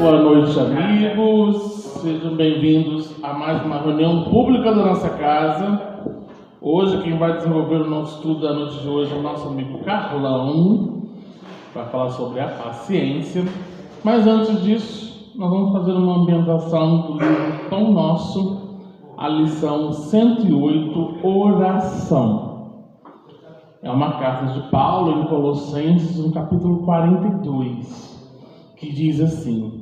Boa noite, amigos. Sejam bem-vindos a mais uma reunião pública da nossa casa. Hoje, quem vai desenvolver o nosso estudo da noite de hoje é o nosso amigo Carlão, para falar sobre a paciência. Mas antes disso, nós vamos fazer uma ambientação do livro Pão Nosso, a lição 108, Oração. É uma carta de Paulo em Colossenses, no capítulo 42. Que diz assim: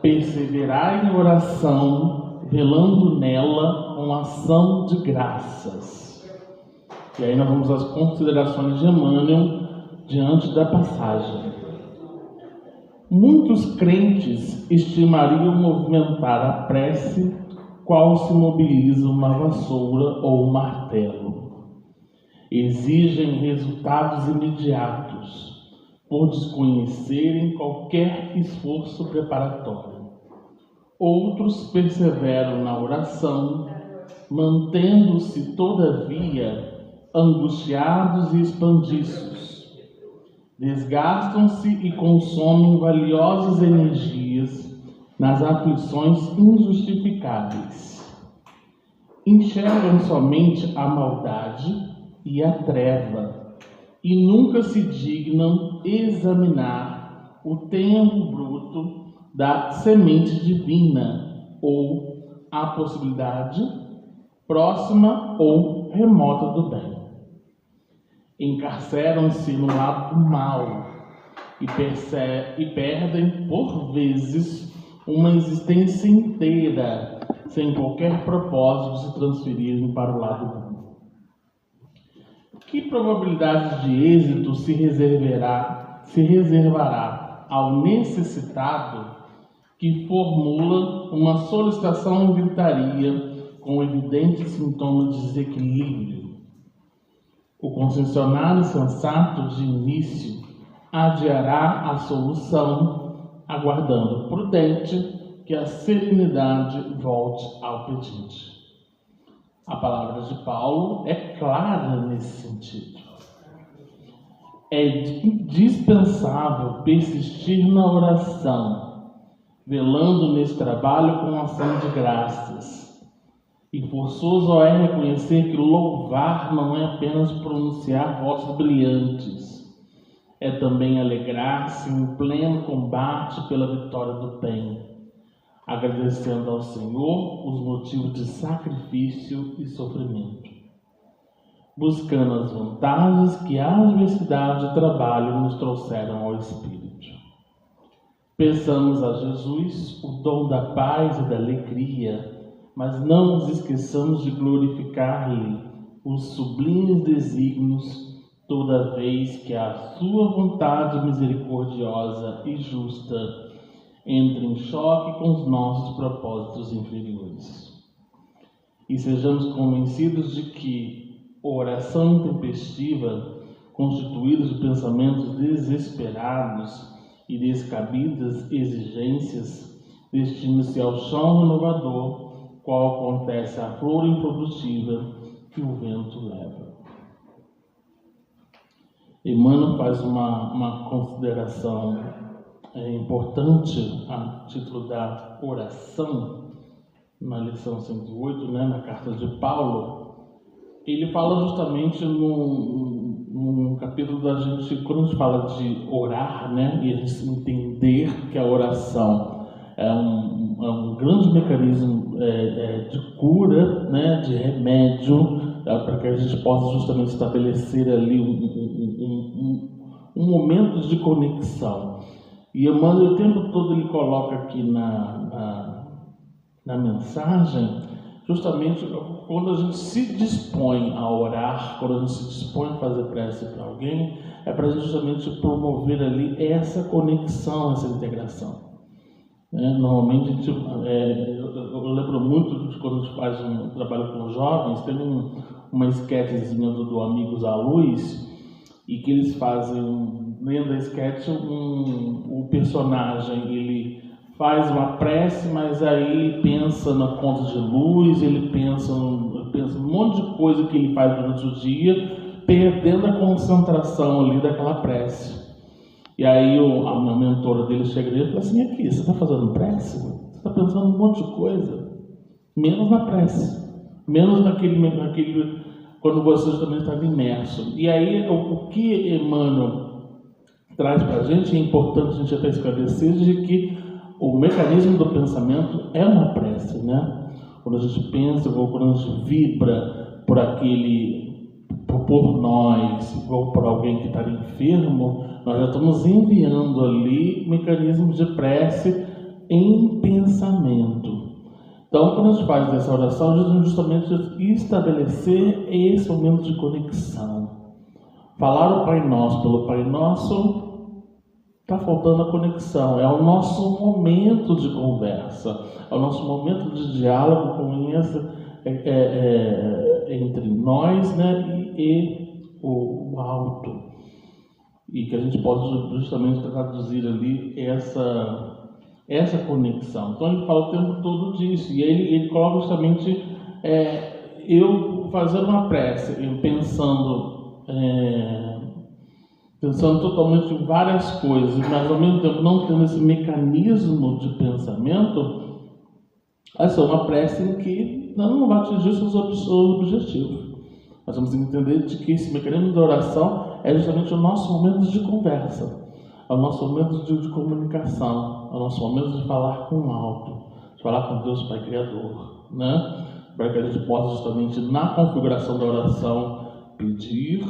perseverai em oração, velando nela com ação de graças. E aí nós vamos às considerações de Emmanuel diante da passagem. Muitos crentes estimariam movimentar a prece qual se mobiliza uma vassoura ou um martelo. Exigem resultados imediatos, por desconhecerem qualquer esforço preparatório. Outros perseveram na oração, mantendo-se, todavia, angustiados e expandiços. Desgastam-se e consomem valiosas energias nas aflições injustificáveis. Enxergam somente a maldade e a treva, e nunca se dignam examinar o tempo bruto da semente divina ou a possibilidade próxima ou remota do bem. Encarceram-se no lado do mal e perdem, por vezes, uma existência inteira sem qualquer propósito de se transferirem para o lado bom. Que probabilidade de êxito se reservará ao necessitado que formula uma solicitação em gritaria com evidente sintoma de desequilíbrio? O concessionário sensato de início adiará a solução, aguardando prudente que a serenidade volte ao pedinte. A palavra de Paulo é clara nesse sentido. É indispensável persistir na oração, velando nesse trabalho com ação de graças. E forçoso é reconhecer que louvar não é apenas pronunciar vozes brilhantes, é também alegrar-se em pleno combate pela vitória do bem, agradecendo ao Senhor os motivos de sacrifício e sofrimento, buscando as vantagens que a adversidade e trabalho nos trouxeram ao Espírito. Peçamos a Jesus o dom da paz e da alegria, mas não nos esqueçamos de glorificar-lhe os sublimes desígnios, toda vez que a sua vontade misericordiosa e justa entre em choque com os nossos propósitos inferiores. E sejamos convencidos de que oração intempestiva, constituída de pensamentos desesperados e descabidas exigências, destina-se ao chão renovador, qual acontece à flor improdutiva que o vento leva. Emmanuel faz uma consideração importante a título da oração, na lição 108, na carta de Paulo. Ele fala justamente num capítulo da gente, quando a gente fala de orar, e a gente entender que a oração é um grande mecanismo de cura, de remédio, para que a gente possa justamente estabelecer ali um momento de conexão. E Emmanuel o tempo todo ele coloca aqui na mensagem, justamente quando a gente se dispõe a orar, quando a gente se dispõe a fazer prece para alguém, é para justamente promover ali essa conexão, essa integração. Normalmente a gente, eu lembro muito de quando a gente faz um trabalho com jovens, tem uma esquetezinha do Amigos à Luz, e que eles fazem, dentro da esquete, o personagem, ele faz uma prece, mas aí pensa na conta de luz, ele pensa um monte de coisa que ele faz durante o dia, perdendo a concentração ali daquela prece. E aí a minha mentora dele chega nele e fala assim: aqui, você está fazendo prece? Você está pensando em um monte de coisa, menos na prece, menos naquele quando você também está imerso. E aí o que Emmanuel traz para a gente, é importante a gente até esclarecer, de que o mecanismo do pensamento é uma prece, né? Quando a gente pensa, ou quando a gente vibra por nós, ou por alguém que está enfermo, nós já estamos enviando ali mecanismos de prece em pensamento. Então, quando a gente faz essa oração, a gente justamente estabelecer esse momento de conexão. Falar o Pai Nosso pelo Pai Nosso, está faltando a conexão. É o nosso momento de conversa, é o nosso momento de diálogo com entre nós, né, e o alto. E que a gente pode justamente traduzir ali essa conexão. Então ele fala o tempo todo disso, e ele coloca justamente eu fazendo uma prece, eu pensando totalmente em várias coisas, mas ao mesmo tempo não tendo esse mecanismo de pensamento, essa é uma prece em que não vai atingir seus objetivos. Nós vamos entender de que esse mecanismo de oração é justamente o nosso momento de conversa, é o nosso momento de comunicação, é o nosso momento de falar com o alto, de falar com Deus Pai Criador, né? Para que a gente possa justamente na configuração da oração pedir,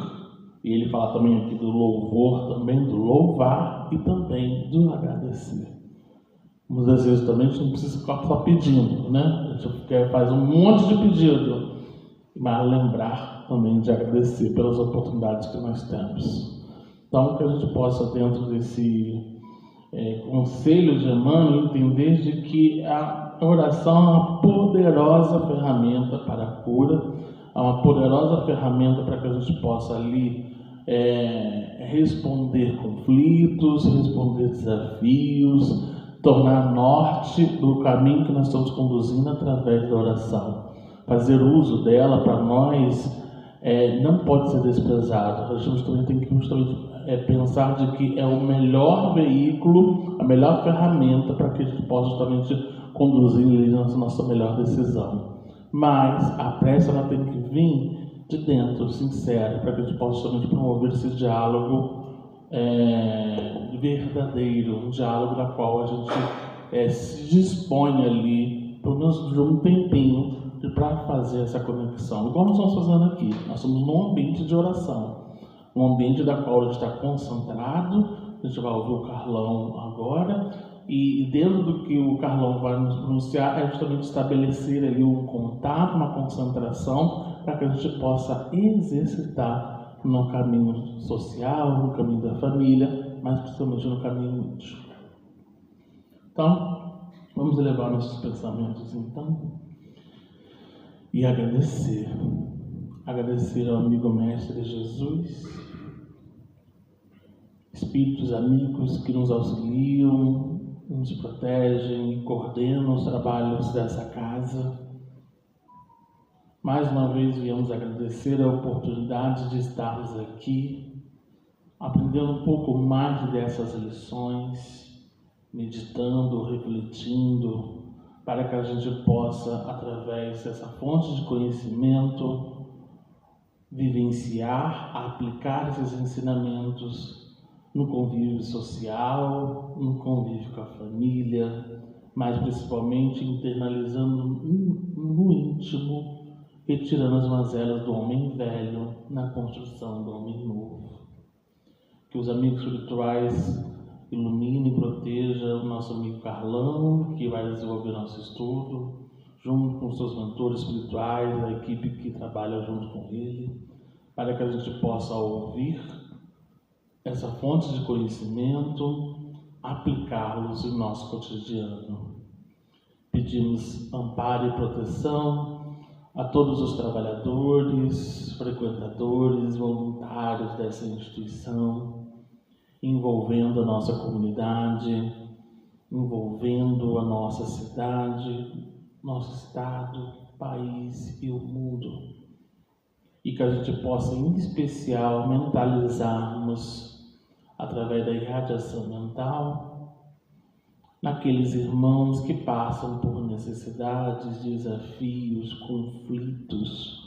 e ele fala também aqui do louvor, também do louvar e também do agradecer. Muitas vezes também a gente não precisa ficar só pedindo, né? A gente faz um monte de pedido, mas lembrar também de agradecer pelas oportunidades que nós temos. Então, que a gente possa, dentro desse conselho de Emmanuel, entender de que a oração é uma poderosa ferramenta para a cura, é uma poderosa ferramenta para que a gente possa ali responder conflitos, responder desafios, tornar norte do caminho que nós estamos conduzindo através da oração. Fazer uso dela para nós não pode ser desprezado. A gente também tem que justamente pensar de que é o melhor veículo, a melhor ferramenta para que a gente possa justamente conduzir a nossa melhor decisão. Mas a prece ela tem que vir de dentro, sincera, para que a gente possa justamente promover esse diálogo verdadeiro, um diálogo na qual a gente se dispõe ali, pelo menos de um tempinho, para fazer essa conexão. Igual nós estamos fazendo aqui, nós estamos num ambiente de oração, um ambiente da qual a gente está concentrado. A gente vai ouvir o Carlão agora, e dentro do que o Carlão vai nos pronunciar é justamente estabelecer ali um contato, uma concentração, para que a gente possa exercitar no caminho social, no caminho da família, mas principalmente no caminho íntimo. Então, vamos elevar nossos pensamentos então e agradecer ao amigo mestre Jesus, espíritos amigos que nos auxiliam, nos protegem e coordenam os trabalhos dessa casa. Mais uma vez viemos agradecer a oportunidade de estarmos aqui, aprendendo um pouco mais dessas lições, meditando, refletindo, para que a gente possa, através dessa fonte de conhecimento, vivenciar, aplicar esses ensinamentos no convívio social, no convívio com a família, mas principalmente internalizando no íntimo, retirando as mazelas do homem velho na construção do homem novo. Que os amigos espirituais iluminem e protejam o nosso amigo Carlão, que vai desenvolver nosso estudo, junto com os seus mentores espirituais, a equipe que trabalha junto com ele, para que a gente possa ouvir essa fonte de conhecimento, aplicá-los em nosso cotidiano. Pedimos amparo e proteção a todos os trabalhadores, frequentadores, voluntários dessa instituição, envolvendo a nossa comunidade, envolvendo a nossa cidade, nosso estado, país e o mundo. E que a gente possa, em especial, mentalizarmos através da irradiação mental, naqueles irmãos que passam por necessidades, desafios, conflitos,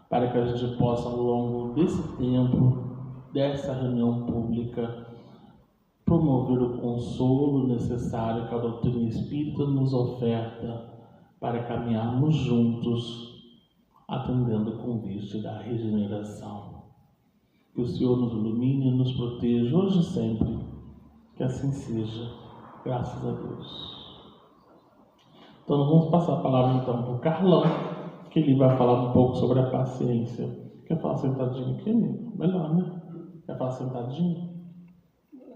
para que a gente possa, ao longo desse tempo, dessa reunião pública, promover o consolo necessário que a doutrina espírita nos oferta para caminharmos juntos, atendendo o convite da regeneração. Que o Senhor nos ilumine e nos proteja hoje e sempre. Que assim seja. Graças a Deus. Então, nós vamos passar a palavra então para o Carlão, que ele vai falar um pouco sobre a paciência. Quer falar sentadinho aqui, amigo? Melhor, né? Quer falar sentadinho?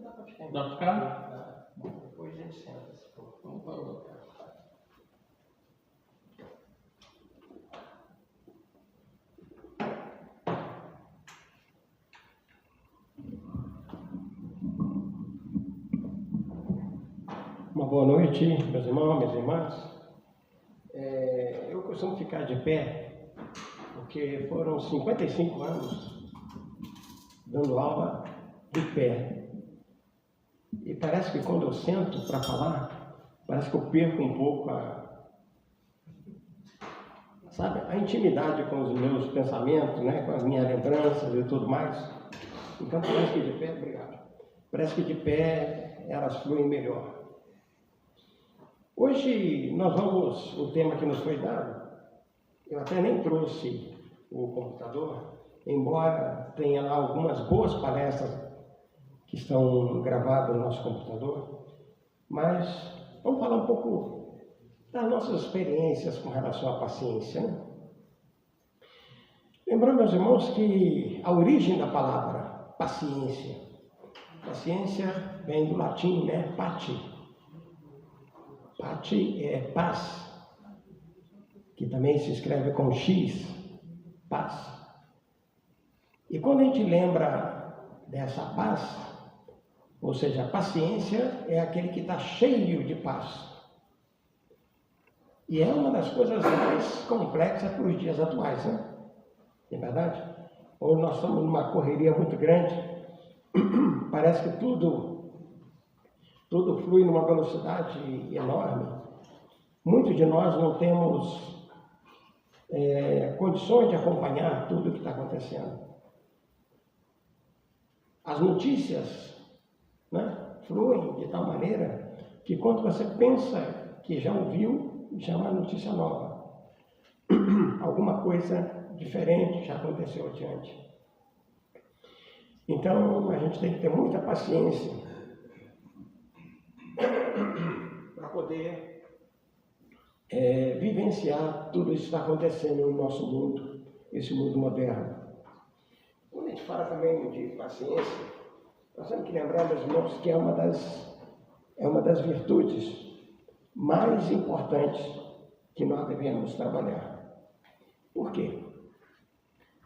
Dá para ficar. Dá para ficar? Depois a gente senta. Vamos para o lugar. Uma boa noite, meus irmãos, minhas irmãs. Eu costumo ficar de pé, porque foram 55 anos dando aula de pé. E parece que quando eu sento para falar, parece que eu perco um pouco a intimidade com os meus pensamentos, né, com as minhas lembranças e tudo mais. Então parece que de pé, obrigado. Parece que de pé elas fluem melhor. Hoje o tema que nos foi dado, eu até nem trouxe o computador, embora tenha lá algumas boas palestras que estão gravadas no nosso computador, mas vamos falar um pouco das nossas experiências com relação à paciência, né? Lembrando, meus irmãos, que a origem da palavra paciência vem do latim, né? Pati. Pati é paz, que também se escreve com X, paz. E quando a gente lembra dessa paz, ou seja, a paciência é aquele que está cheio de paz. E é uma das coisas mais complexas para os dias atuais, né? Não é verdade? Hoje nós estamos numa correria muito grande, parece que tudo flui numa velocidade enorme. Muitos de nós não temos condições de acompanhar tudo o que está acontecendo. As notícias, né, fluem de tal maneira que quando você pensa que já ouviu, já é uma notícia nova. Alguma coisa diferente já aconteceu adiante. Então, a gente tem que ter muita paciência para poder vivenciar tudo isso que está acontecendo no nosso mundo, esse mundo moderno. Quando a gente fala também de paciência, nós temos que lembrar, meus irmãos, que é uma das virtudes mais importantes que nós devemos trabalhar. Por quê?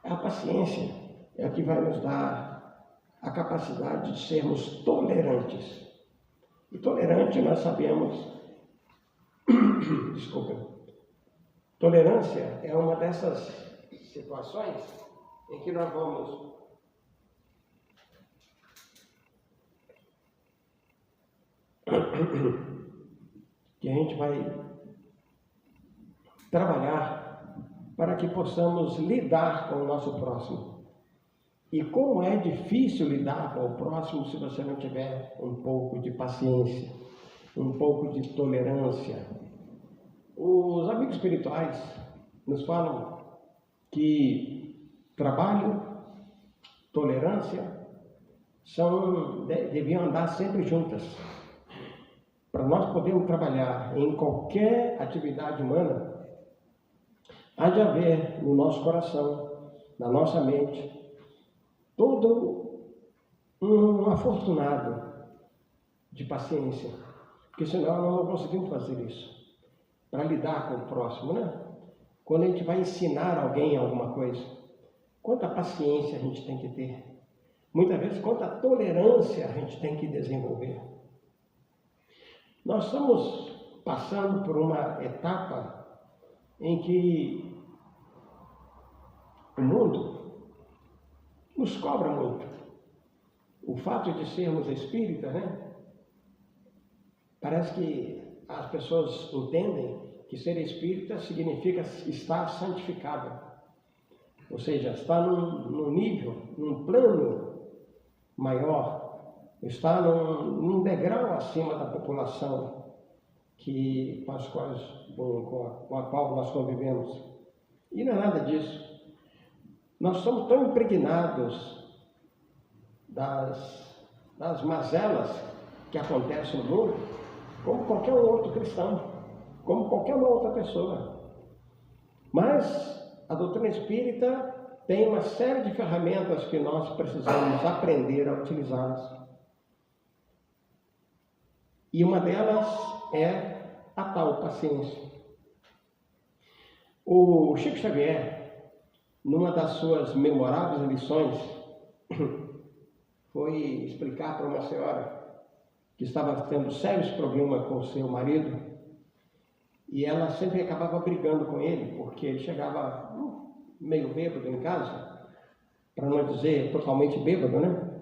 A paciência é o que vai nos dar a capacidade de sermos tolerantes. E tolerante nós sabemos, tolerância é uma dessas situações em que nós vamos que a gente vai trabalhar para que possamos lidar com o nosso próximo. E como é difícil lidar com o próximo se você não tiver um pouco de paciência, um pouco de tolerância. Os amigos espirituais nos falam que trabalho, tolerância, deviam andar sempre juntas. Para nós podermos trabalhar em qualquer atividade humana, há de haver no nosso coração, na nossa mente, todo um afortunado de paciência, porque senão nós não conseguimos fazer isso, para lidar com o próximo, né? Quando a gente vai ensinar alguém alguma coisa, quanta paciência a gente tem que ter, muitas vezes quanta tolerância a gente tem que desenvolver. Nós estamos passando por uma etapa em que o mundo nos cobra muito. o fato de sermos espíritas, né? Parece que as pessoas entendem que ser espírita significa estar santificado. Ou seja, estar num nível, num plano maior, estar num degrau acima da população com a qual nós convivemos. E não é nada disso. Nós somos tão impregnados das mazelas que acontecem no mundo, como qualquer outro cristão, como qualquer uma outra pessoa. Mas a doutrina espírita tem uma série de ferramentas que nós precisamos aprender a utilizá-las. E uma delas é a tal paciência. O Chico Xavier, numa das suas memoráveis lições, foi explicar para uma senhora que estava tendo sérios problemas com o seu marido, e ela sempre acabava brigando com ele, porque ele chegava meio bêbado em casa, para não dizer totalmente bêbado, né?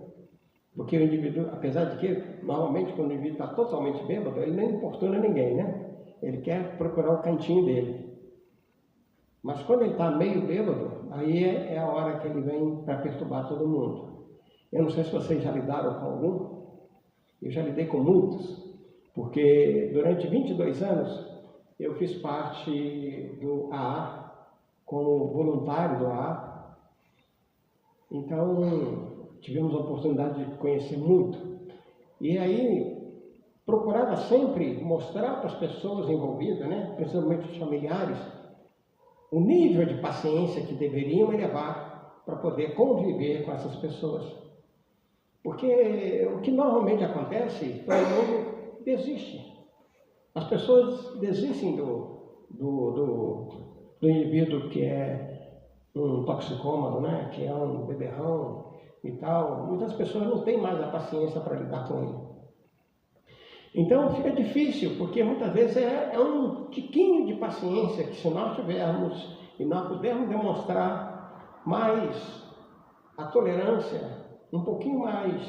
Porque o indivíduo, apesar de que, normalmente, quando o indivíduo está totalmente bêbado, ele nem importuna ninguém, né? Ele quer procurar o cantinho dele. Mas quando ele está meio bêbado, aí é a hora que ele vem para perturbar todo mundo. Eu não sei se vocês já lidaram com algum, eu já lidei com muitos, porque durante 22 anos eu fiz parte do AA, como voluntário do AA. Então, tivemos a oportunidade de conhecer muito. E aí, procurava sempre mostrar para as pessoas envolvidas, né, principalmente os familiares, o nível de paciência que deveriam elevar para poder conviver com essas pessoas. Porque o que normalmente acontece, todo mundo desiste. As pessoas desistem do indivíduo que é um toxicômano, né? Que é um beberrão e tal. Muitas pessoas não têm mais a paciência para lidar com ele. Então fica difícil, porque muitas vezes é um tiquinho de paciência que, se nós tivermos e nós pudermos demonstrar mais a tolerância, um pouquinho mais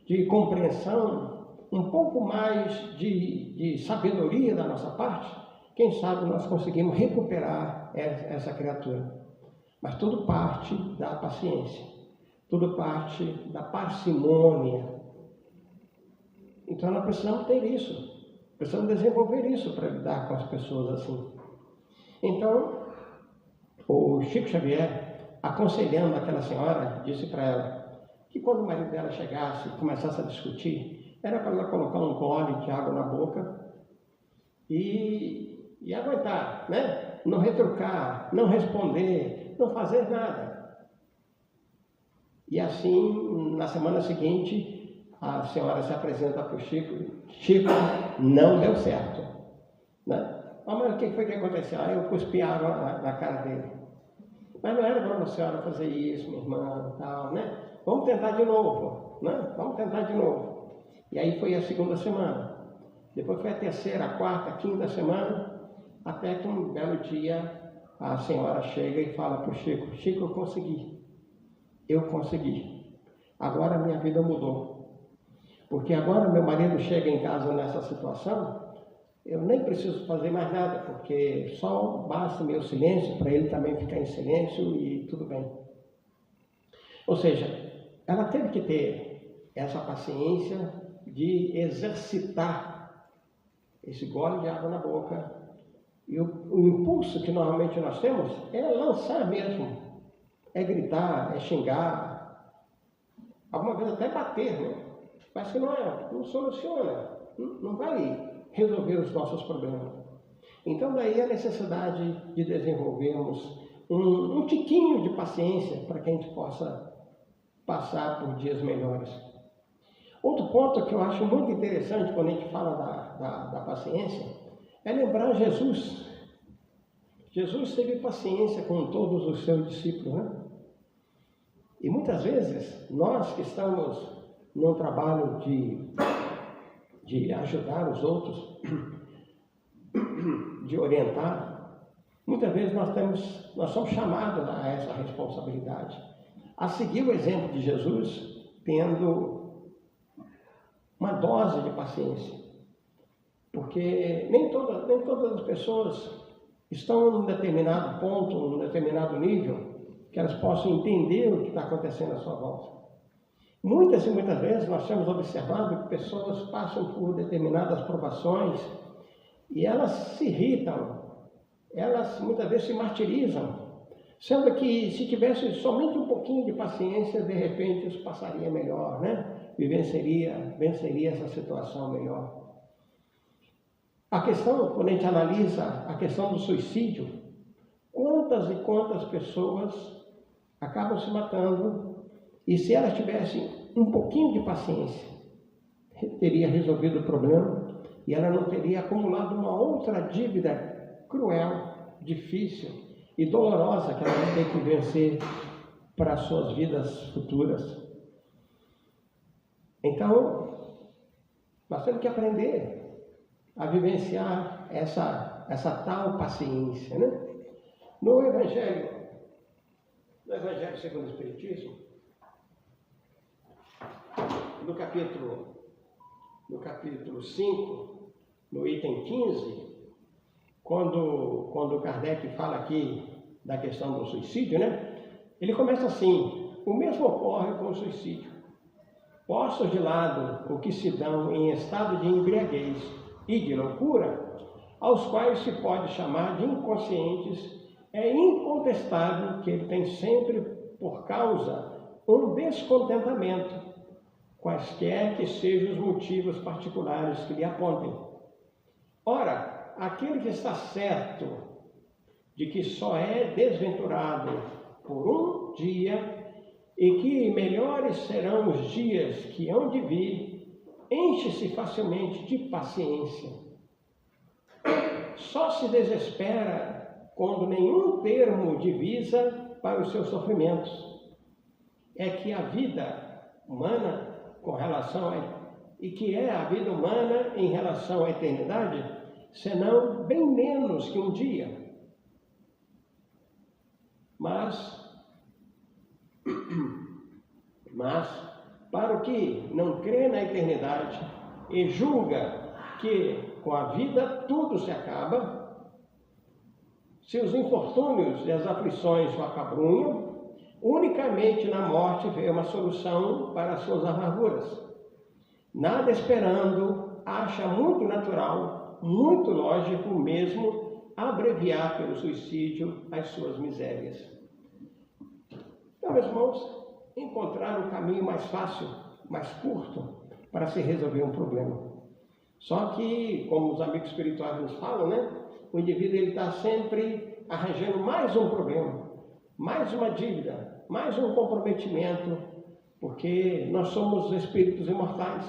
de compreensão, um pouco mais de sabedoria da nossa parte, quem sabe nós conseguimos recuperar essa criatura. Mas tudo parte da paciência, tudo parte da parcimônia. Então nós precisamos ter isso, precisamos desenvolver isso para lidar com as pessoas assim. Então, o Chico Xavier, aconselhando aquela senhora, disse para ela que quando o marido dela chegasse e começasse a discutir, era para ela colocar um gole de água na boca e aguentar, né? Não retrucar, não responder, não fazer nada. E assim, na semana seguinte, a senhora se apresenta para o Chico. Chico, não deu certo, né? Ah, mas o que foi que aconteceu? Ah, eu cuspi água na cara dele. Mas não era para a senhora fazer isso, minha irmã, tal, né? Vamos tentar de novo, né? Vamos tentar de novo. E aí foi a segunda semana. Depois foi a terceira, a quarta, a quinta semana, até que um belo dia a senhora chega e fala para o Chico: Chico, eu consegui. Eu consegui. Agora a minha vida mudou. Porque agora meu marido chega em casa nessa situação, eu nem preciso fazer mais nada, porque só basta meu silêncio para ele também ficar em silêncio e tudo bem. Ou seja, ela teve que ter essa paciência de exercitar esse gole de água na boca. E o impulso que normalmente nós temos é lançar mesmo, é gritar, é xingar, alguma vez até bater, né? Mas que não soluciona, não vai resolver os nossos problemas. Então daí a necessidade de desenvolvermos um tiquinho de paciência para que a gente possa passar por dias melhores. Outro ponto que eu acho muito interessante quando a gente fala da paciência é lembrar Jesus. Jesus teve paciência com todos os seus discípulos, né? E muitas vezes nós que estamos num trabalho de ajudar os outros, de orientar, muitas vezes nós somos chamados a essa responsabilidade, a seguir o exemplo de Jesus, tendo uma dose de paciência. Porque nem todas as pessoas estão num determinado ponto, num determinado nível, que elas possam entender o que está acontecendo à sua volta. Muitas e muitas vezes nós temos observado que pessoas passam por determinadas provações e elas se irritam, elas muitas vezes se martirizam, sendo que se tivesse somente um pouquinho de paciência, de repente isso passaria melhor, né? E venceria essa situação melhor. A questão, quando a gente analisa a questão do suicídio, quantas e quantas pessoas acabam se matando, e se elas tivessem um pouquinho de paciência, teria resolvido o problema e ela não teria acumulado uma outra dívida cruel, difícil e dolorosa que ela vai ter que vencer para as suas vidas futuras. Então, nós temos que aprender a vivenciar essa tal paciência, né? No Evangelho segundo o Espiritismo, no capítulo 5, no item 15, quando Kardec fala aqui da questão do suicídio, né? Ele começa assim: o mesmo ocorre com o suicídio. Postos de lado o que se dão em estado de embriaguez e de loucura, aos quais se pode chamar de inconscientes, é incontestável que ele tem sempre por causa um descontentamento, quaisquer que sejam os motivos particulares que lhe apontem. Ora, aquele que está certo de que só é desventurado por um dia e que melhores serão os dias que hão de vir, enche-se facilmente de paciência. Só se desespera quando nenhum termo divisa para os seus sofrimentos. É que a vida humana com relação e que é a vida humana em relação à eternidade, senão bem menos que um dia. Mas para o que não crê na eternidade e julga que com a vida tudo se acaba, se os infortúnios e as aflições o acabrunham, unicamente na morte vê uma solução para as suas amarguras. Nada esperando, acha muito natural, muito lógico mesmo, abreviar pelo suicídio as suas misérias. Então, meus irmãos, encontrar um caminho mais fácil, mais curto, para se resolver um problema. Só que, como os amigos espirituais nos falam, né? O indivíduo está sempre arranjando mais um problema, mais uma dívida, mais um comprometimento, porque nós somos espíritos imortais.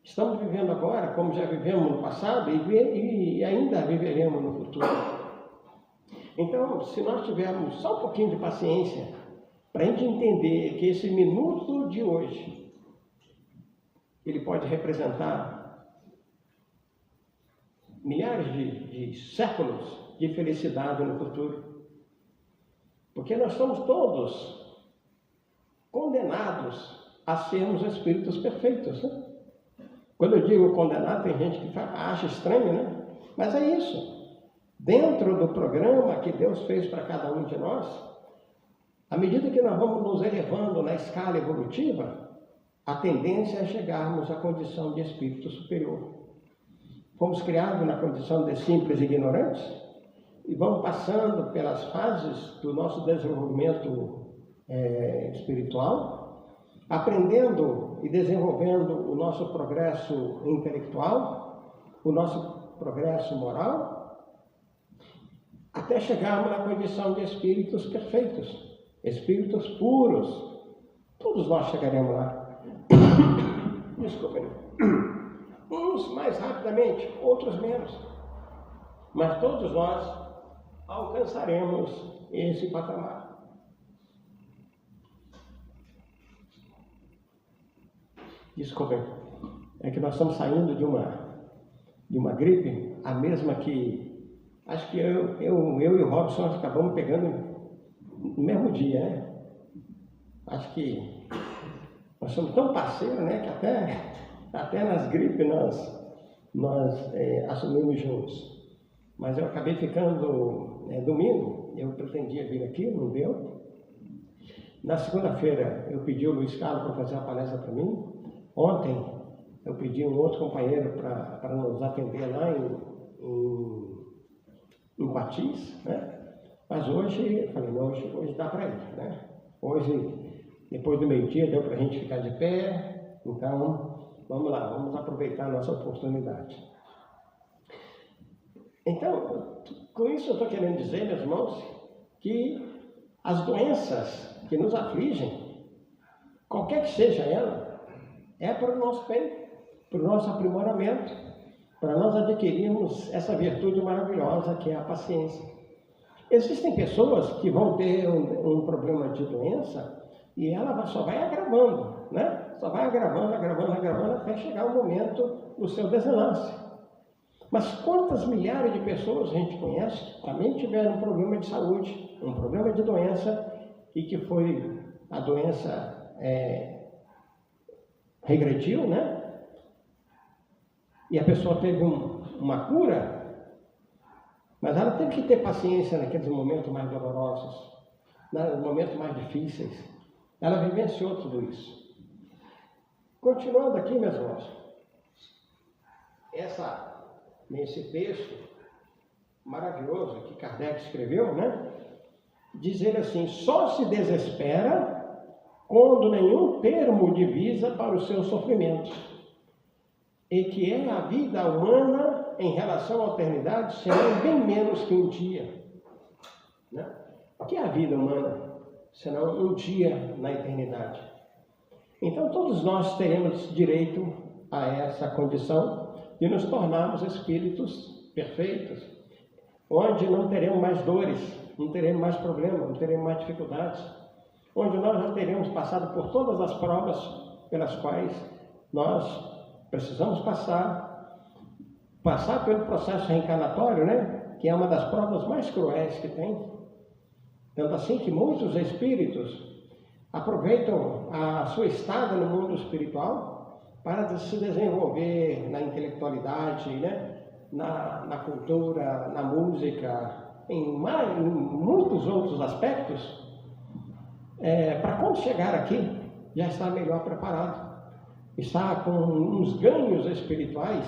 Estamos vivendo agora, como já vivemos no passado, e ainda viveremos no futuro. Então, se nós tivermos só um pouquinho de paciência, para a gente entender que esse minuto de hoje, ele pode representar milhares de séculos de felicidade no futuro. Porque nós somos todos condenados a sermos espíritos perfeitos, né? Quando eu digo condenado, tem gente que acha estranho, né? Mas é isso. Dentro do programa que Deus fez para cada um de nós, à medida que nós vamos nos elevando na escala evolutiva, a tendência é chegarmos à condição de espírito superior. Fomos criados na condição de simples ignorantes e vamos passando pelas fases do nosso desenvolvimento espiritual, aprendendo e desenvolvendo o nosso progresso intelectual, o nosso progresso moral, até chegarmos na condição de espíritos perfeitos, espíritos puros. Todos nós chegaremos lá. Desculpem. Uns mais rapidamente, outros menos. Mas todos nós alcançaremos esse patamar. Desculpem, é que nós estamos saindo de uma gripe, a mesma que acho que eu e o Robson nós acabamos pegando no mesmo dia, né? Acho que nós somos tão parceiros, né, que até Até nas gripes nós assumimos juntos. Mas eu acabei ficando domingo, eu pretendia vir aqui, não deu. Na segunda-feira eu pedi o Luiz Carlos para fazer uma palestra para mim. Ontem eu pedi um outro companheiro para nos atender lá em Batiz, né? Mas hoje, eu falei, não, hoje dá para ir, né? Hoje, depois do meio-dia, deu para a gente ficar de pé, então vamos lá, vamos aproveitar a nossa oportunidade. Então, com isso eu estou querendo dizer, meus irmãos, que as doenças que nos afligem, qualquer que seja ela, é para o nosso bem, para o nosso aprimoramento, para nós adquirirmos essa virtude maravilhosa que é a paciência. Existem pessoas que vão ter um problema de doença e ela só vai agravando, né? Só vai agravando até chegar o momento do seu desenlace. Mas quantas milhares de pessoas a gente conhece que também tiveram um problema de saúde, um problema de doença, e que foi a doença regrediu, né? E a pessoa teve uma cura, mas ela teve que ter paciência naqueles momentos mais dolorosos, nos momentos mais difíceis. Ela vivenciou tudo isso. Continuando aqui, meus irmãos, nesse texto maravilhoso que Kardec escreveu, né? Dizer assim, só se desespera quando nenhum termo divisa para os seus sofrimentos, e que é a vida humana em relação à eternidade, senão bem menos que um dia. Né? O que é a vida humana, senão um dia na eternidade? Então todos nós teremos direito a essa condição de nos tornarmos espíritos perfeitos, onde não teremos mais dores, não teremos mais problemas, não teremos mais dificuldades, onde nós já teremos passado por todas as provas pelas quais nós precisamos passar pelo processo reencarnatório, né? Que é uma das provas mais cruéis que tem. Tanto assim que muitos espíritos aproveitam a sua estada no mundo espiritual para se desenvolver na intelectualidade, né? na cultura, na música, em muitos outros aspectos, para quando chegar aqui, já estar melhor preparado. Está com uns ganhos espirituais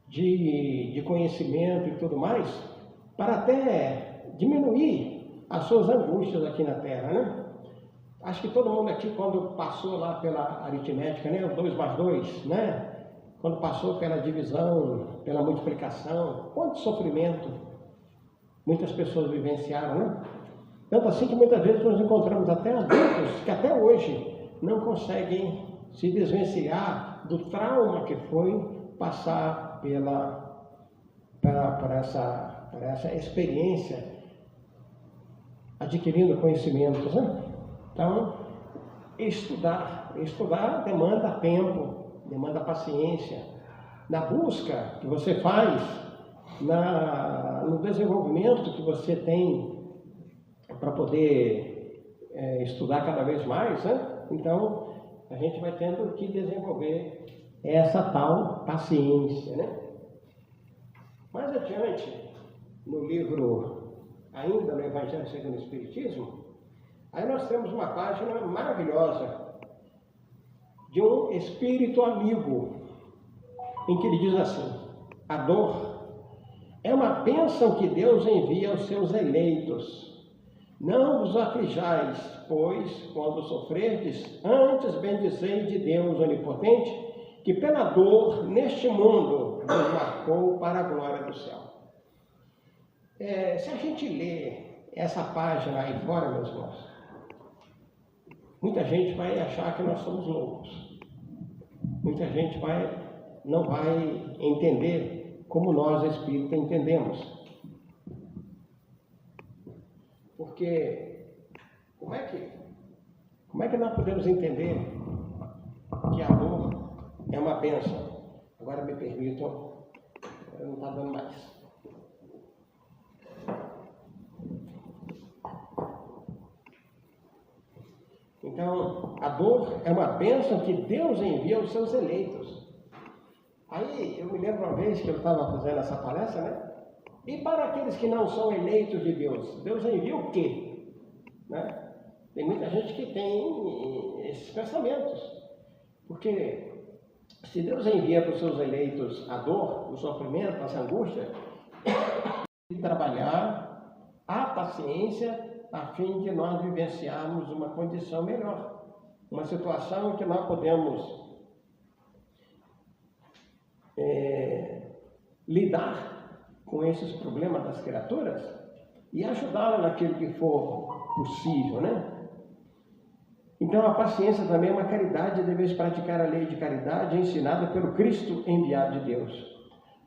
de conhecimento e tudo mais, para até diminuir as suas angústias aqui na Terra, né? Acho que todo mundo aqui, quando passou lá pela aritmética, né? O 2 mais 2, né? Quando passou pela divisão, pela multiplicação, quanto sofrimento muitas pessoas vivenciaram, né? Tanto assim que muitas vezes nós encontramos até adultos que até hoje não conseguem se desvencilhar do trauma que foi passar por essa experiência, adquirindo conhecimentos, né? Então, estudar demanda tempo, demanda paciência. Na busca que você faz, no desenvolvimento que você tem para poder estudar cada vez mais, né? Então, a gente vai tendo que desenvolver essa tal paciência, né? Mais adiante, no livro, ainda no Evangelho segundo o Espiritismo, aí nós temos uma página maravilhosa de um espírito amigo, em que ele diz assim: a dor é uma bênção que Deus envia aos seus eleitos. Não vos aflijais, pois, quando sofrerdes, antes bendizei de Deus onipotente, que pela dor neste mundo nos marcou para a glória do céu. Se a gente lê essa página aí fora, meus irmãos, muita gente vai achar que nós somos loucos. Muita gente não vai entender como nós, espíritas, entendemos. Porque como é que nós podemos entender que a dor é uma bênção? Agora me permitam, não está dando mais. Então, a dor é uma bênção que Deus envia aos seus eleitos. Aí eu me lembro uma vez que eu estava fazendo essa palestra, né? E para aqueles que não são eleitos de Deus, Deus envia o quê? Né? Tem muita gente que tem esses pensamentos. Porque se Deus envia para os seus eleitos a dor, o sofrimento, essa angústia, tem que trabalhar a paciência a fim de nós vivenciarmos uma condição melhor. Uma situação em que nós podemos lidar com esses problemas das criaturas e ajudá-la naquilo que for possível, né? Então a paciência também é uma caridade, deveis praticar a lei de caridade ensinada pelo Cristo enviado de Deus.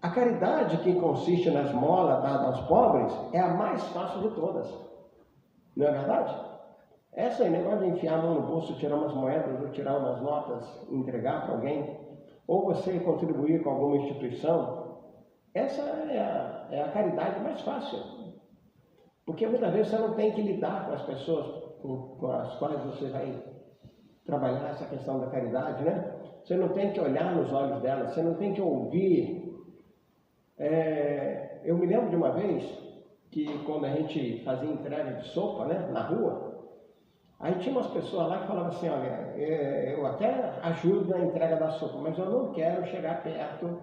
A caridade que consiste na esmola dada aos pobres é a mais fácil de todas. Não é verdade? Essa aí, negócio de enfiar a mão no bolso, tirar umas moedas ou tirar umas notas e entregar para alguém, ou você contribuir com alguma instituição, essa é a caridade mais fácil. Porque muitas vezes você não tem que lidar com as pessoas com as quais você vai trabalhar essa questão da caridade, né? Você não tem que olhar nos olhos delas, você não tem que ouvir. Eu me lembro de uma vez que quando a gente fazia entrega de sopa, né, na rua, aí tinha umas pessoas lá que falavam assim, olha, eu até ajudo na entrega da sopa, mas eu não quero chegar perto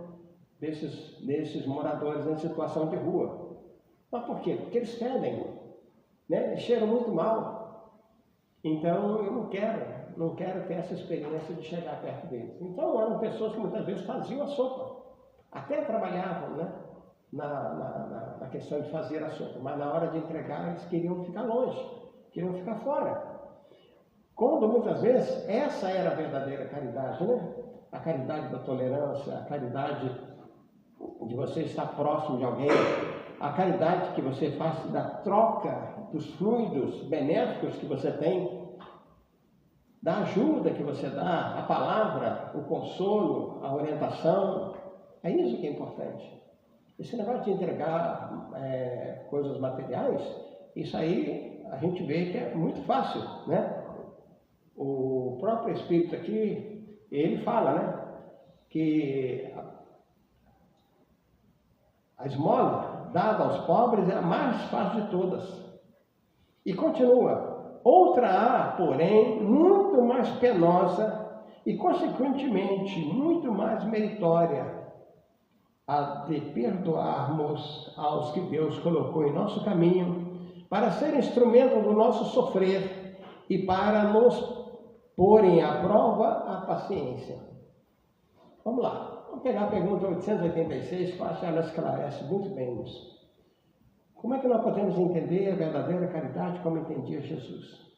desses moradores em situação de rua. Mas por quê? Porque eles fedem, né? Eles cheiram muito mal. Então eu não quero ter essa experiência de chegar perto deles. Então eram pessoas que muitas vezes faziam a sopa, até trabalhavam, né, na questão de fazer a sopa, mas na hora de entregar eles queriam ficar longe, queriam ficar fora. Quando muitas vezes essa era a verdadeira caridade, né? A caridade da tolerância, a caridade de você estar próximo de alguém, a caridade que você faz da troca dos fluidos benéficos que você tem, da ajuda que você dá, a palavra, o consolo, a orientação, é isso que é importante. Esse negócio de entregar coisas materiais, isso aí a gente vê que é muito fácil, né? O próprio Espírito aqui, ele fala, né, que a esmola dada aos pobres é a mais fácil de todas. E continua, outra há, porém, muito mais penosa e, consequentemente, muito mais meritória, a de perdoarmos aos que Deus colocou em nosso caminho para ser instrumento do nosso sofrer e para nos porem à prova a paciência. Vamos lá, vamos pegar a pergunta 886, que eu acho que ela esclarece muito bem isso. Como é que nós podemos entender a verdadeira caridade como entendia Jesus?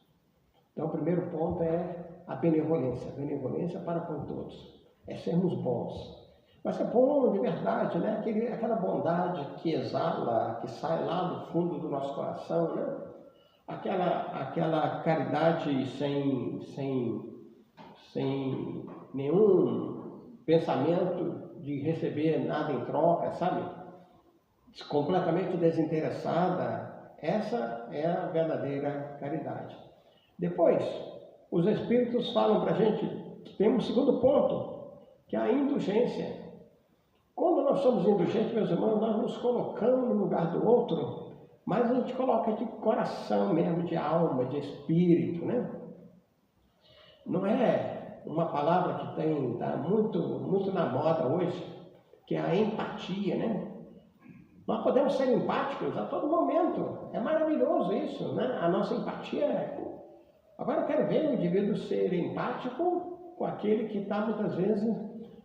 Então, o primeiro ponto é a benevolência. A benevolência para com todos. É sermos bons. Mas é bom de verdade, né? Aquela bondade que exala, que sai lá do fundo do nosso coração, né? Aquela caridade sem nenhum pensamento de receber nada em troca, sabe? Completamente desinteressada. Essa é a verdadeira caridade. Depois, os Espíritos falam para a gente que tem um segundo ponto, que é a indulgência. Quando nós somos indulgentes, meus irmãos, nós nos colocamos no lugar do outro, mas a gente coloca de coração mesmo, de alma, de espírito, né? Não é uma palavra que está muito na moda hoje, que é a empatia, né? Nós podemos ser empáticos a todo momento. É maravilhoso isso, né? A nossa empatia é... Agora eu quero ver o indivíduo ser empático com aquele que está muitas vezes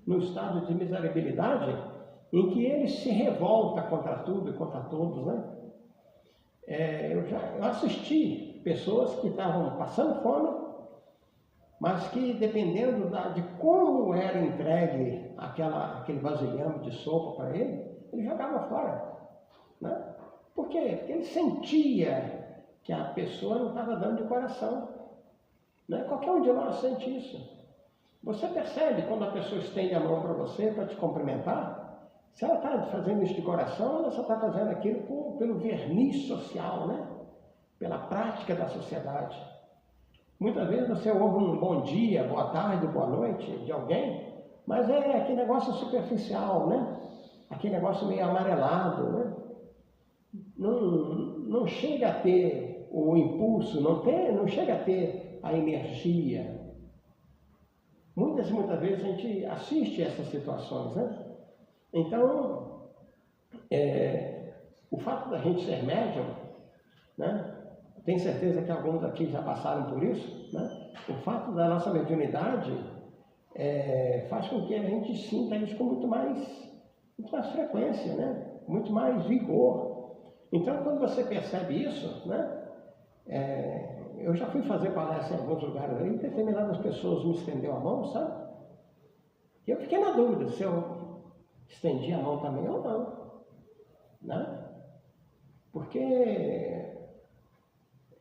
no estado de miserabilidade, em que ele se revolta contra tudo e contra todos, né? Eu assisti pessoas que estavam passando fome, mas que, dependendo de como era entregue aquele vasilhame de sopa para ele jogava fora, né? Por quê? Porque ele sentia que a pessoa não estava dando de coração, né? Qualquer um de nós sente isso. Você percebe quando a pessoa estende a mão para você para te cumprimentar? Se ela está fazendo isso de coração, ela só está fazendo aquilo pelo verniz social, né? Pela prática da sociedade. Muitas vezes você ouve um bom dia, boa tarde, boa noite de alguém, mas é aquele negócio superficial, né? Aquele negócio meio amarelado, né? Não chega a ter o impulso, não chega a ter a energia. Muitas vezes a gente assiste essas situações, né? Então, o fato da gente ser médium, né? Tenho certeza que alguns aqui já passaram por isso, né? O fato da nossa mediunidade faz com que a gente sinta isso com muito mais frequência, né? Muito mais vigor. Então, quando você percebe isso, né? Eu já fui fazer palestra em alguns lugares aí, determinadas pessoas me estenderam a mão, sabe? E eu fiquei na dúvida se eu estendi a mão também ou não, né? Porque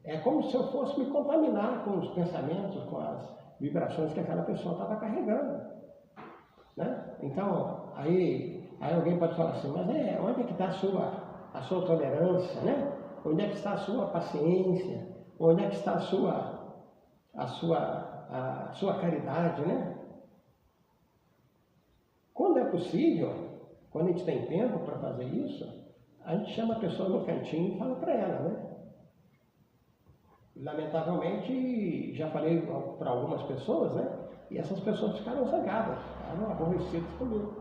é como se eu fosse me contaminar com os pensamentos, com as vibrações que aquela pessoa estava carregando, né? Então, aí alguém pode falar assim, mas onde é que está a sua tolerância, né? Onde é que está a sua paciência? Onde é que está a sua caridade, né? Quando é possível, quando a gente tem tempo para fazer isso, a gente chama a pessoa no cantinho e fala para ela, né? Lamentavelmente, já falei para algumas pessoas, né? E essas pessoas ficaram zangadas, ficaram aborrecidas comigo.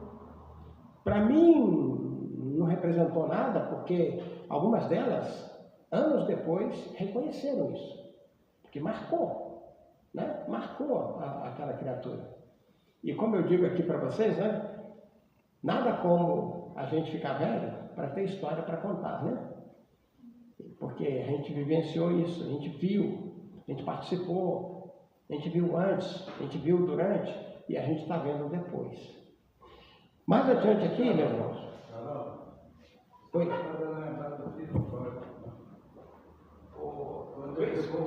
Para mim, não representou nada, porque algumas delas, anos depois, reconheceram isso. Porque marcou, né? Marcou aquela criatura. E como eu digo aqui para vocês, né? Nada como a gente ficar velho para ter história para contar, né? Porque a gente vivenciou isso, a gente viu, a gente participou, a gente viu antes, a gente viu durante e a gente está vendo depois. Mais adiante aqui, meus irmãos. Oi.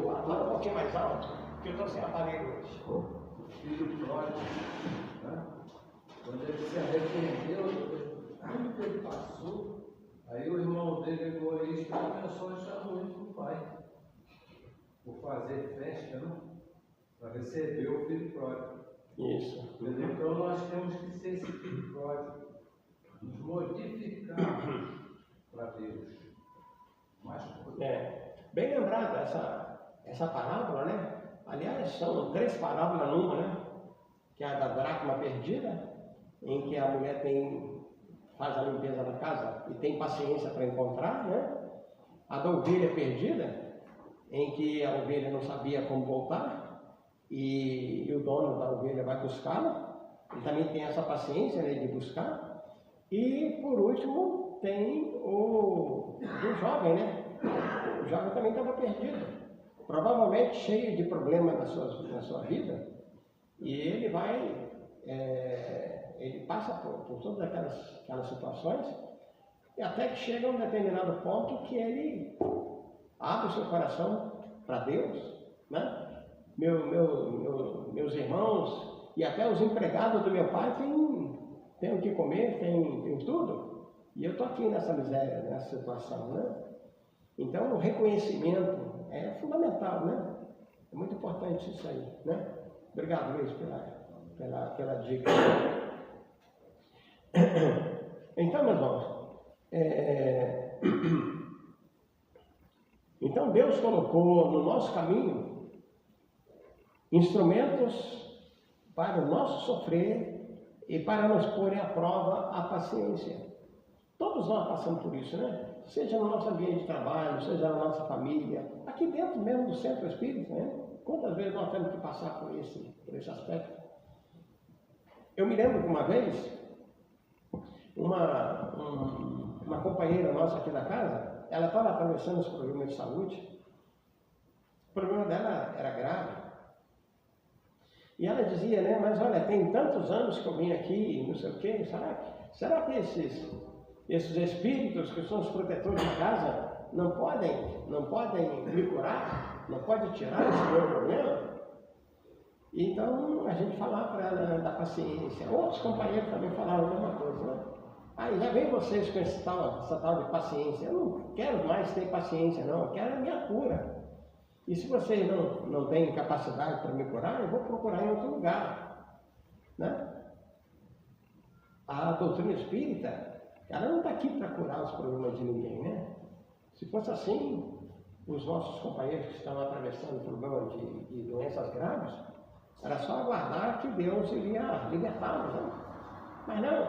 Fala um pouquinho mais alto, que eu estou sem aparelho hoje. O filho pródigo, né? Quando ele se arrependeu tudo que ele passou, aí o irmão dele egoísta começou a achar ruim do pai, por fazer festa, né? Para receber o filho pródigo. Isso. Então nós temos que ser esse filho pródigo, nos modificar para Deus. Bem lembrado essa parábola, né? Aliás, são 3 parábolas numa, né? Que é a da dracma perdida, em que a mulher faz a limpeza da casa e tem paciência para encontrar, né? A da ovelha perdida, em que a ovelha não sabia como voltar e o dono da ovelha vai buscá-la. Ele também tem essa paciência, né, de buscar. E, por último, tem o jovem, né? O jovem também estava perdido, provavelmente cheio de problemas na sua vida, e ele ele passa por todas aquelas situações, e até que chega a um determinado ponto que ele abre o seu coração para Deus, né? Meus irmãos e até os empregados do meu pai têm o que comer, tem tudo, e eu estou aqui nessa miséria, nessa situação, né? Então, o reconhecimento é fundamental, né? É muito importante isso aí, né? Obrigado, Luiz, pela dica. Então, meus irmãos, então Deus colocou no nosso caminho instrumentos para o nosso sofrer e para nos pôr à prova a paciência. Todos nós passamos por isso, né? Seja no nosso ambiente de trabalho, seja na nossa família, aqui dentro mesmo do Centro Espírita, né? Quantas vezes nós temos que passar por esse aspecto? Eu me lembro que uma vez, uma companheira nossa aqui da casa, ela estava atravessando os problemas de saúde. O problema dela era grave. E ela dizia, né, mas olha, tem tantos anos que eu vim aqui, não sei o quê, será que esses espíritos que são os protetores da casa não podem me curar? Não podem tirar esse meu problema? Então, a gente falava para ela da paciência. Outros companheiros também falaram a mesma coisa, né? Aí já vem vocês com essa tal de paciência. Eu não quero mais ter paciência, não. Eu quero a minha cura. E se vocês não têm capacidade para me curar, eu vou procurar em outro lugar, né? A doutrina espírita, ela não está aqui para curar os problemas de ninguém, né? Se fosse assim, os nossos companheiros que estão atravessando problemas de doenças graves, era só aguardar que Deus iria libertá-los, né? Mas não.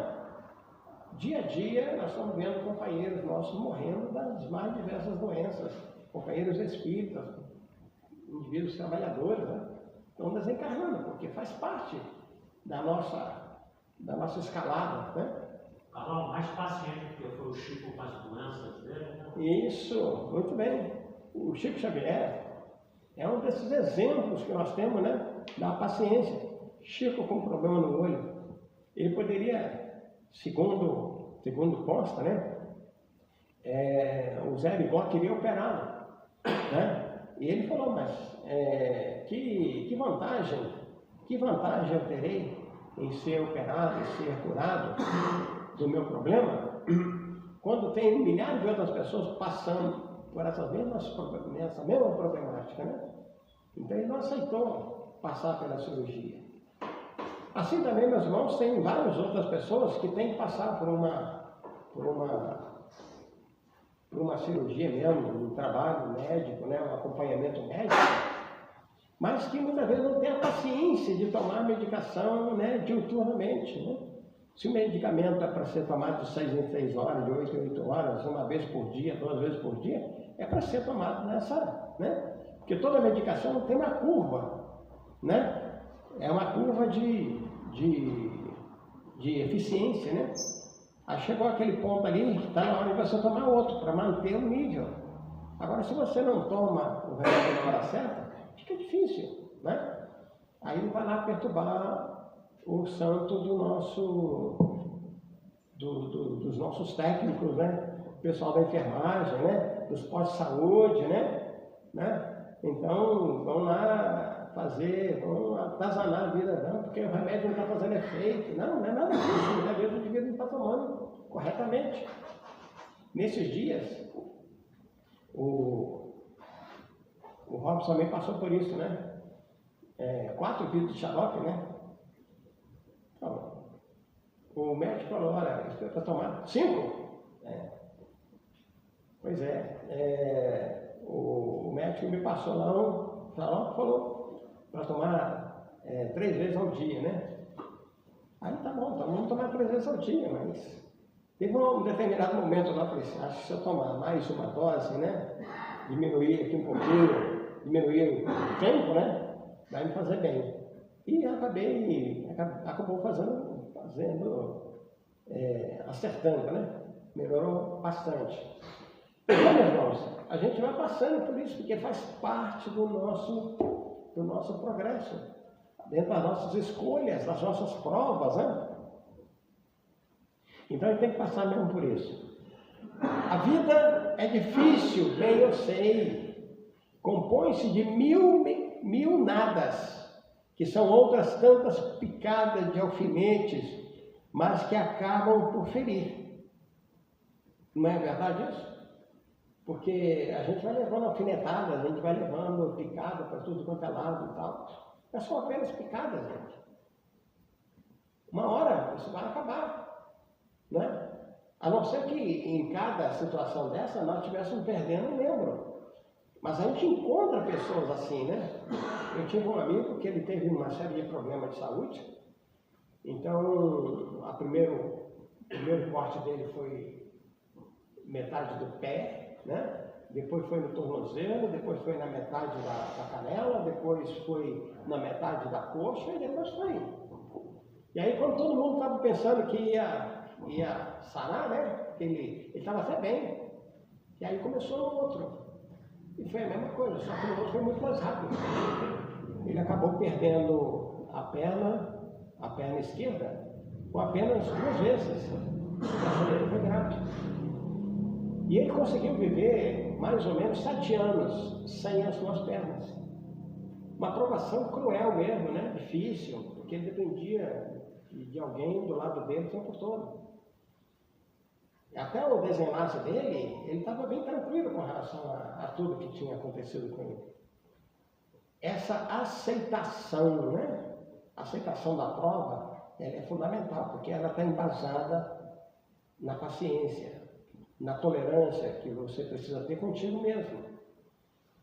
Dia a dia, nós estamos vendo companheiros nossos morrendo das mais diversas doenças, companheiros espíritas, indivíduos trabalhadores, né? Estão desencarnando, porque faz parte da nossa escalada, né? Carol, mais paciente, porque foi o Chico com as doenças dele, né? Isso, muito bem. O Chico Xavier é um desses exemplos que nós temos, né? Da paciência. Chico com problema no olho, ele poderia, segundo consta, né? O Zé Bigó queria operá-lo, né? E ele falou, mas que vantagem eu terei em ser operado, em ser curado do meu problema, quando tem milhares de outras pessoas passando por essa mesma problemática, né? Então ele não aceitou passar pela cirurgia. Assim também, meus irmãos, tem várias outras pessoas que têm que passar por uma cirurgia mesmo, um trabalho médico, né? Um acompanhamento médico, mas que muitas vezes não tem a paciência de tomar medicação, né, diuturnamente, né? Se o medicamento é para ser tomado de 6 em 6 horas, de 8 em 8 horas, uma vez por dia, 2 vezes por dia, é para ser tomado nessa, né? Porque toda medicação tem uma curva, né? É uma curva de eficiência, né? Aí chegou aquele ponto ali, está na hora de você tomar outro, para manter o nível. Agora, se você não toma o remédio na hora certa, fica difícil, né? Aí ele vai lá perturbar o santo dos nossos técnicos, né? O pessoal da enfermagem, né? Dos postos de saúde, né? Então, vão lá vão atazanar a vida, não, porque o remédio não está fazendo efeito. Não é nada disso, às vezes o indivíduo não está tomando corretamente. Nesses dias, o Robson também passou por isso, né? 4 vidros de xarope, né? Então, o médico falou, olha, isso é para tomar 5. Pois o médico me passou lá um xarope, falou para tomar 3 vezes ao dia, né? Aí tá bom, então vamos tomar 3 vezes ao dia, mas teve um determinado momento lá, eu falei assim, acho que se eu tomar mais uma dose, né? Diminuir aqui um pouquinho, diminuir o tempo, né? Vai me fazer bem. E acabou acertando, né? Melhorou bastante. Então, meus irmãos, a gente vai passando por isso, porque faz parte do nosso progresso, dentro das nossas escolhas, das nossas provas, né? Então a gente tem que passar mesmo por isso. A vida é difícil, bem eu sei. Compõe-se de mil nadas, que são outras tantas picadas de alfinetes, mas que acabam por ferir. Não é verdade isso? Porque a gente vai levando alfinetadas, a gente vai levando picada para tudo quanto é lado e tal. Mas são apenas picadas, gente. Uma hora isso vai acabar, né? A não ser que em cada situação dessa nós estivéssemos perdendo um membro. Mas a gente encontra pessoas assim, né? Eu tive um amigo que ele teve uma série de problemas de saúde. Então, o primeiro corte dele foi metade do pé, né? Depois foi no tornozelo, depois foi na metade da canela, depois foi na metade da coxa e depois foi. E aí, quando todo mundo estava pensando que ia sarar, né? Ele estava até bem. E aí começou o outro. E foi a mesma coisa, só que o outro foi muito mais rápido. Ele acabou perdendo a perna esquerda, com apenas 2 vezes. A dele foi grave. E ele conseguiu viver mais ou menos 7 anos sem as 2 pernas. Uma provação cruel mesmo, né? Difícil, porque ele dependia de alguém do lado dele o tempo todo. Até o desenlace dele, ele estava bem tranquilo com relação a tudo que tinha acontecido com ele. Essa aceitação, né? Aceitação da prova ela é fundamental, porque ela está embasada na paciência, na tolerância que você precisa ter contigo mesmo.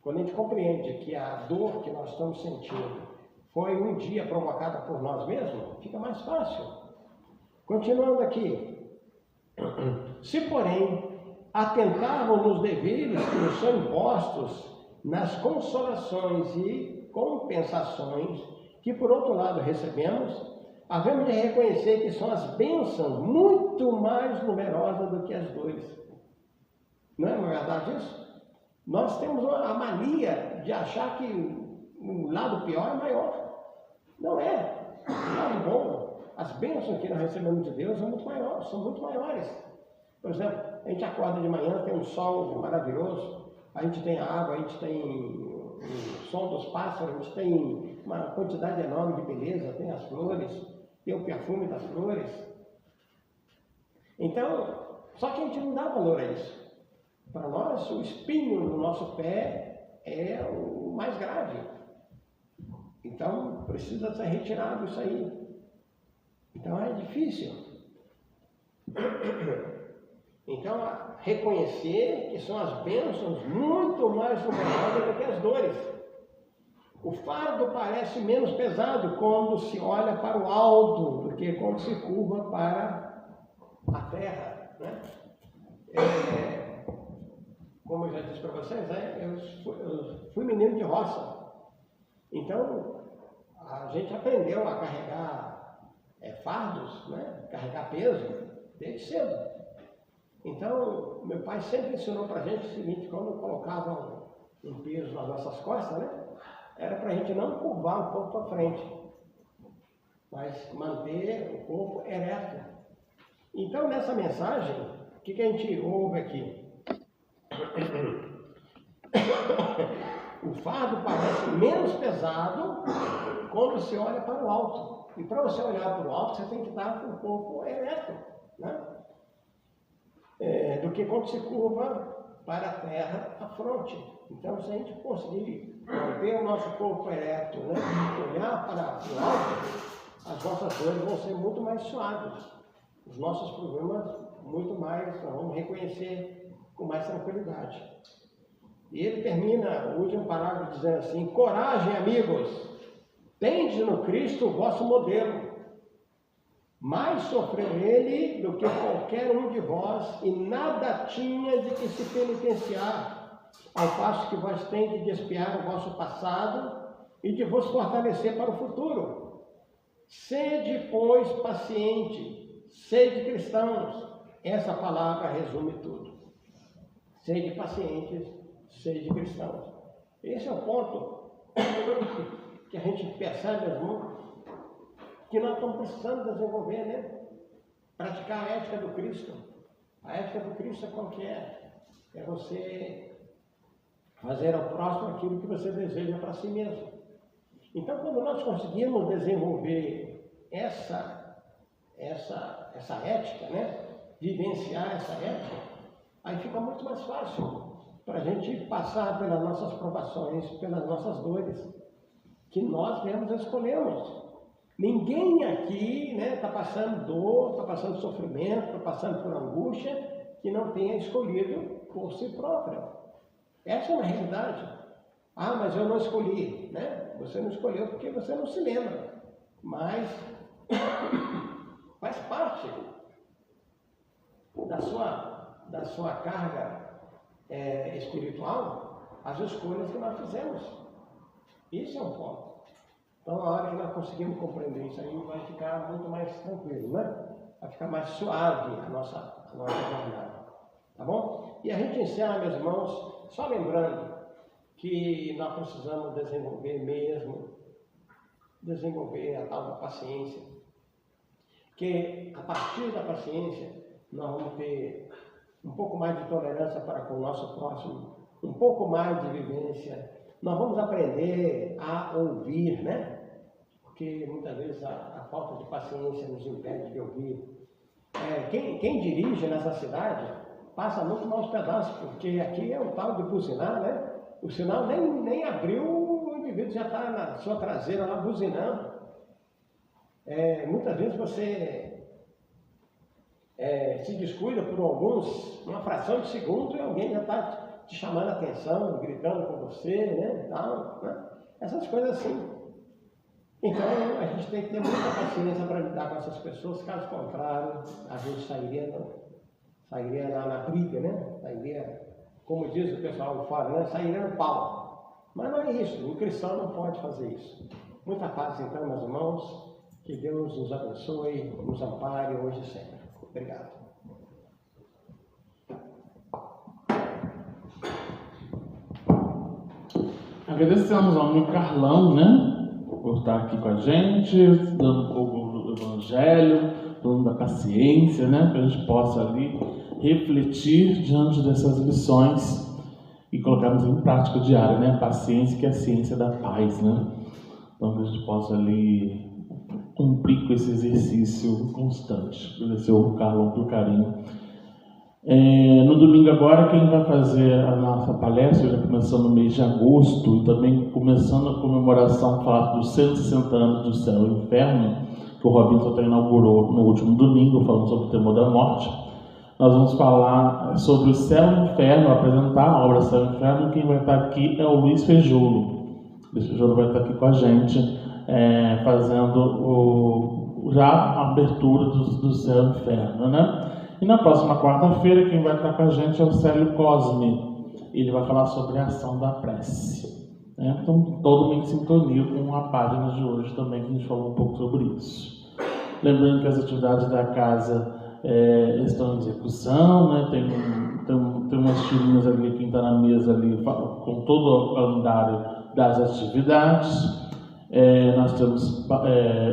Quando a gente compreende que a dor que nós estamos sentindo foi um dia provocada por nós mesmos, fica mais fácil. Continuando aqui. Se, porém, atentarmos nos deveres que nos são impostos, nas consolações e compensações que, por outro lado, recebemos, havemos de reconhecer que são as bênçãos muito mais numerosas do que as dores. Não é verdade isso? Nós temos a mania de achar que o lado pior é maior. Não é. O lado bom, as bênçãos que nós recebemos de Deus são muito maiores. Por exemplo, a gente acorda de manhã, tem um sol maravilhoso, a gente tem água, a gente tem o som dos pássaros, a gente tem uma quantidade enorme de beleza, tem as flores, tem o perfume das flores. Então, só que a gente não dá valor a isso. Para nós, o espinho no nosso pé é o mais grave. Então, precisa ser retirado isso aí. Então, é difícil. Então, reconhecer que são as bênçãos muito mais numerosas do que as dores. O fardo parece menos pesado quando se olha para o alto do que quando se curva para a terra, né? Como eu já disse para vocês, eu fui menino de roça. Então, a gente aprendeu a carregar fardos, né? Carregar peso, desde cedo. Então, meu pai sempre ensinou para a gente o seguinte: quando colocava um peso nas nossas costas, né? Era para a gente não curvar o corpo para frente, mas manter o corpo ereto. Então, nessa mensagem, o que a gente ouve aqui? O fardo parece menos pesado quando se olha para o alto. E para você olhar para o alto, você tem que estar com o corpo ereto, né? Do que quando se curva para a terra, a fronte. Então, se a gente conseguir manter o nosso corpo ereto, né? Olhar para o alto, as nossas dores vão ser muito mais suaves. Os nossos problemas, muito mais, nós vamos reconhecer com mais tranquilidade. E ele termina o último parágrafo dizendo assim: coragem, amigos, tendes no Cristo o vosso modelo. Mais sofreu ele do que qualquer um de vós, e nada tinha de que se penitenciar, ao passo que vós tendes de expiar o vosso passado e de vos fortalecer para o futuro. Sede, pois, paciente, sede cristãos. Essa palavra resume tudo. Sede pacientes, sede cristãos. Esse é o ponto que a gente percebe, irmão, que nós estamos precisando desenvolver, né? Praticar a ética do Cristo. A ética do Cristo é qual que é? É você fazer ao próximo aquilo que você deseja para si mesmo. Então, quando nós conseguimos desenvolver essa ética, né? Vivenciar essa ética, aí fica muito mais fácil para a gente passar pelas nossas provações, pelas nossas dores, que nós mesmos escolhemos. Ninguém aqui está passando dor, está passando sofrimento, está passando por angústia, que não tenha escolhido por si próprio. Essa é uma realidade. Ah, mas eu não escolhi, né? Você não escolheu porque você não se lembra. Mas faz parte da sua carga espiritual as escolhas que nós fizemos. Isso é um ponto. Então, a hora que nós conseguimos compreender isso aí, vai ficar muito mais tranquilo, né? Vai ficar mais suave a nossa jornada. Tá bom? E a gente encerra, meus irmãos, só lembrando que nós precisamos desenvolver a tal da paciência. Que a partir da paciência, nós vamos ter um pouco mais de tolerância para com o nosso próximo, um pouco mais de vivência. Nós vamos aprender a ouvir, né? Porque muitas vezes a falta de paciência nos impede de ouvir. Quem dirige nessa cidade passa muito maus pedaços, porque aqui é um tal de buzinar, né? O sinal nem abriu, o indivíduo já está na sua traseira lá buzinando. Muitas vezes você se descuida por uma fração de segundo e alguém já está te chamando a atenção, gritando com você, né? Tal, né? Essas coisas assim. Então a gente tem que ter muita paciência para lidar com essas pessoas, caso contrário, a gente sairia na briga, né? Sairia, como diz o pessoal fora, né? Sairia no pau. Mas não é isso, o cristão não pode fazer isso. Muita paz então, meus irmãos, que Deus nos abençoe, nos ampare hoje e sempre. Obrigado. Agradecemos ao amigo Carlão, né? Por estar aqui com a gente, dando um pouco do Evangelho, falando da paciência, né? Que a gente possa ali refletir diante dessas lições e colocarmos em prática diária, né? A paciência, que é a ciência da paz, né? Então que a gente possa ali cumprir com esse exercício constante. Agradecer ao Carlão pelo carinho. No domingo agora, quem vai fazer a nossa palestra, já começando no mês de agosto, e também começando a comemoração, falar dos 160 anos do Céu e Inferno, que o Robinson até inaugurou no último domingo, falando sobre o temor da morte. Nós vamos falar sobre o Céu e Inferno, apresentar a obra Céu e Inferno. Quem vai estar aqui é o Luiz Feijolo. O Luiz Feijolo vai estar aqui com a gente, fazendo já a abertura do Céu e Inferno, né? E na próxima quarta-feira, quem vai estar com a gente é o Célio Cosme. Ele vai falar sobre a ação da prece. Então, todo mundo em sintonia com a página de hoje também, que a gente falou um pouco sobre isso. Lembrando que as atividades da casa estão em execução, né? Tem umas tirinhas ali, quem está na mesa ali, com todo o calendário das atividades. Nós temos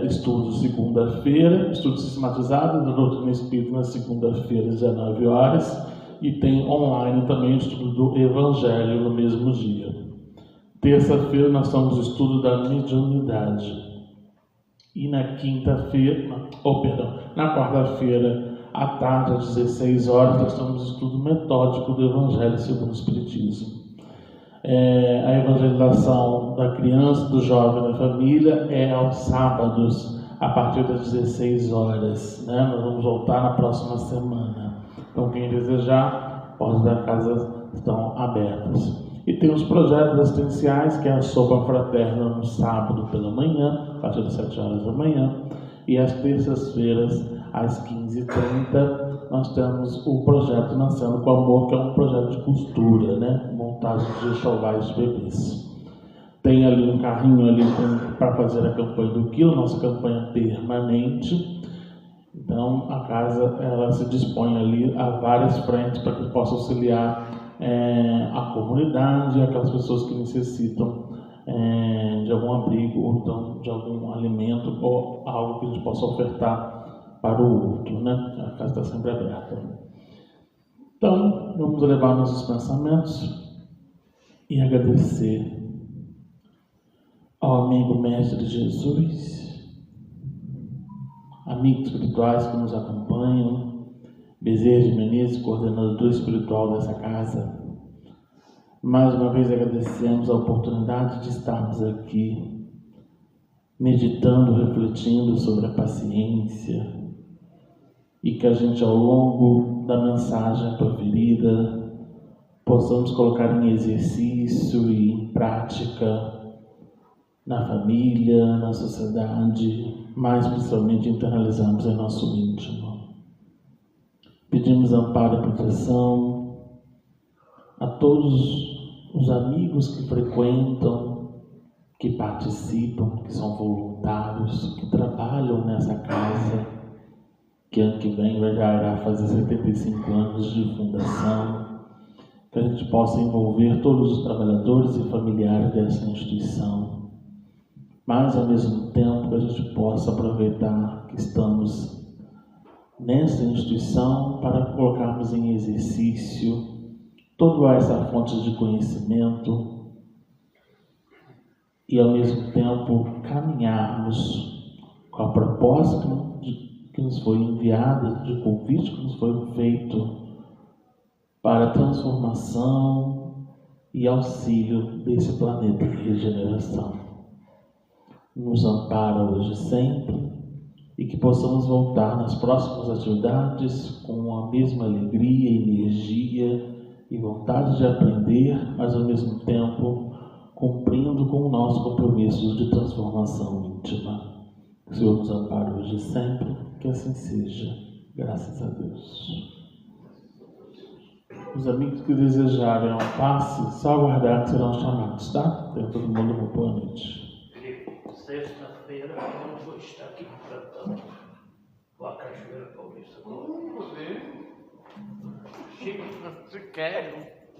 estudos segunda-feira, estudos sistematizados da doutrina espírita na segunda-feira, às 19 horas, e tem online também o estudo do Evangelho no mesmo dia. Terça-feira nós temos o estudo da mediunidade. E na quarta-feira, à tarde, às 16 horas, nós temos o estudo metódico do Evangelho segundo o Espiritismo. A evangelização da criança, do jovem, da família é aos sábados, a partir das 16 horas. Né? Nós vamos voltar na próxima semana. Então, quem desejar, portas da casa estão abertas. E tem os projetos assistenciais, que é a sopa fraterna no sábado pela manhã, a partir das 7 horas da manhã. E às terças-feiras, às 15h30, nós temos o projeto Nascendo com Amor, que é um projeto de costura, né? Montagem de enxovais de bebês. Tem ali um carrinho ali para fazer a campanha do quilo, nossa campanha permanente. Então a casa ela se dispõe ali a várias frentes para que possa auxiliar a comunidade, aquelas pessoas que necessitam de algum abrigo ou então de algum alimento ou algo que a gente possa ofertar para o outro, né? A casa está sempre aberta. Então, vamos levar nossos pensamentos e agradecer ao amigo Mestre Jesus, amigos espirituais que nos acompanham, Bezerra de Menezes, coordenador espiritual dessa casa. Mais uma vez agradecemos a oportunidade de estarmos aqui, meditando, refletindo sobre a paciência, e que a gente, ao longo da mensagem proferida, possamos colocar em exercício e em prática na família, na sociedade, mas principalmente internalizamos em nosso íntimo. Pedimos amparo e proteção a todos os amigos que frequentam, que participam, que são voluntários, que trabalham nessa casa, que ano que vem já irá fazer 75 anos de fundação, que a gente possa envolver todos os trabalhadores e familiares dessa instituição, mas ao mesmo tempo que a gente possa aproveitar que estamos nessa instituição para colocarmos em exercício toda essa fonte de conhecimento e ao mesmo tempo caminharmos com a proposta que nos foi enviada, de convite que nos foi feito para a transformação e auxílio desse planeta de regeneração. Nos ampara hoje e sempre, e que possamos voltar nas próximas atividades com a mesma alegria, energia e vontade de aprender, mas ao mesmo tempo cumprindo com o nosso compromisso de transformação íntima. Que o Senhor nos ampare hoje e sempre, que assim seja. Graças a Deus. Os amigos que desejarem um passe, só aguardar que serão chamados, tá? Tenha todo mundo uma boa noite. Sexta-feira eu não vou estar aqui tratando com a Cachoeira Paulista. Como você? Chico, você quer?